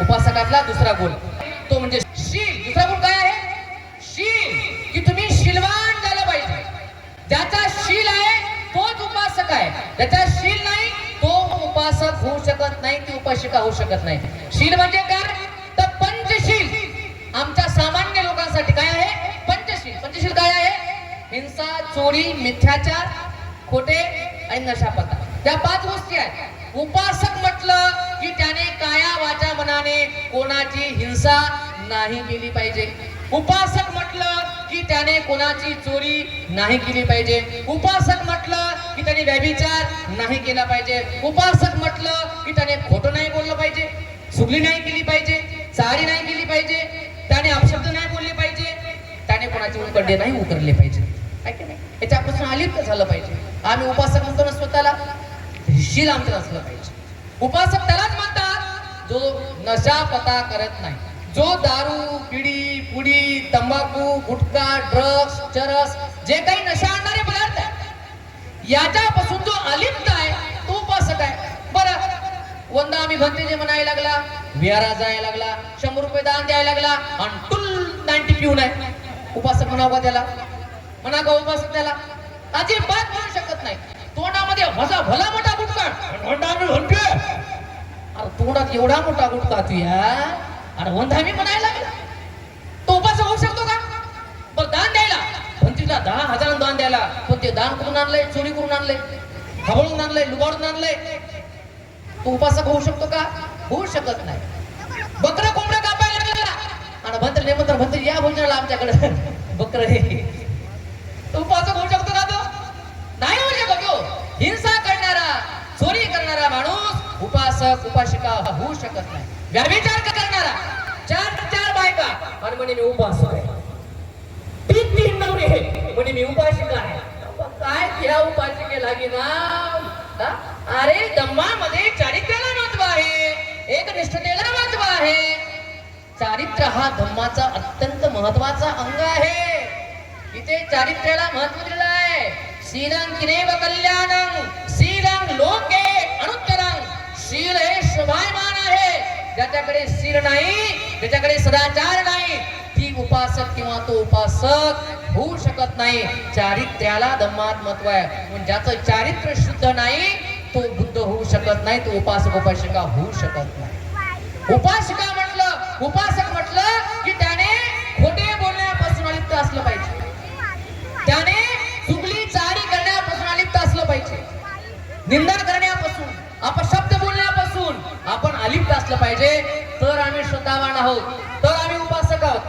उपासकातला दुसरा गुण तो म्हणजे शील. दुसरा गुण काय आहे? शील. की तुम्ही शीलवान झालं पाहिजे. ज्याचा शील आहे तोच उपासक आहे. ज्याचा शील नाही तो उपासक होऊ शकत नाही, ती उपासिका होऊ शकत नाही. शील म्हणजे काय? तर पंचशील आमच्या सामान्य लोकांसाठी काय आहे? पंचशील. पंचशील काय आहे? हिंसा, चोरी, मिथ्याचार, खोटे आणि नशापता, या 5 गोष्टी आहेत. उपासक म्हटलं की त्याने काया वाचा मनाने कोणाची हिंसा नाही केली पाहिजे. उपासक म्हटलं की त्याने कोणाची चोरी नाही केली पाहिजे. उपासक म्हटलं की त्याने व्यभिचार नाही केला पाहिजे. उपासक म्हटलं की त्याने खोटं नाही बोललं पाहिजे, चुगली नाही केली पाहिजे, चारी नाही केली पाहिजे, त्याने अपशब्द नाही बोलले पाहिजे, त्याने कोणाचे उकडे नाही उतरले पाहिजे. याच्यापासून अलिप्त झालं पाहिजे. आम्ही उपासक म्हणतो ना स्वतःला, शील आमचं असलं पाहिजे. उपासक त्यालाच म्हणतात जो नशा पता करत नाही, जो दारू, पिडी, पुडी, तंबाखू, गुटखा, ड्रग्स, चरस जे काही नशा आणणारे पदार्थ आहेत याच्यापासून जो अलिप्त आहे तो उपासक आहे. बरं, वंदा आम्ही भक्ती जे म्हणायला लागला, विहारात जायला लागला, 100 रुपये दान द्यायला लागला आणि टुल 90 पिऊन आहे, उपासक म्हणावं का त्याला? म्हणा का उपासक त्याला? अजिबात म्हणू शकत नाही. तोंडामध्ये भला मोठा गुटखा, अरे तोंडात एवढा मोठा गुटखा तू या, अरे वंधामी म्हणायला लागला, तो उपासक होऊ शकतो का? बरं, दान द्यायला पण तिला 10,000 दान द्यायला, पण ते दान करून आणलंय, चोरी करून आणलंय, खवळून आणलंय, लुबाडून आणलंय, तो उपासक होऊ शकतो का? होऊ शकत नाही. बकरं कोंबडं कापायला लागला आणि भंतर नेमंतर भंतर या भोजनाला आमच्याकडे बकरं हे, तो उपासक होऊ शकतो का? तो नाही होऊ शकत. तो हिंसा करणारा, चोरी करणारा माणूस उपासक उपासिका होऊ शकत नाही. व्यभिचार करणारा 4 बायका आणि म्हणे मी उपासक आहे, 3 नवरे आहे म्हणे मी उपासिका आहे. काय त्या उपासिकेला की ना? अरे धम्मामध्ये चारित्र्याला महत्व आहे, एकनिष्ठतेला महत्व आहे. चारित्र्य हा धम्माचा अत्यंत महत्वाचा अंग आहे. इथे चारित्र्याला महत्व दिलं आहे. शीलं किनेव कल्याणं, शीलं लोके अनुत्तरं. शील हे शोभायमान आहे. ज्याच्याकडे शील नाही, ज्याच्याकडे सदाचार नाही, ती उपासक किंवा तो उपासक होऊ शकत नाही. चारित्र्याला धम्मात महत्व आहे. पण ज्याचं चारित्र्य शुद्ध नाही तो बुद्ध होऊ शकत नाही, तो उपासक उपासिका होऊ शकत नाही. उपासिका म्हटलं, उपासक म्हटलं की त्याने खोटे बोलण्यापासून अलिप्त असलं पाहिजे, त्याने चुगली चारी करण्यापासून अलिप्त असलं पाहिजे, निंदा करण्यापासून, अपशब्द बोलण्यापासून आपण अलिप्त असलं पाहिजे. तर आम्ही श्रद्धावान आहोत, तर आम्ही उपासक आहोत.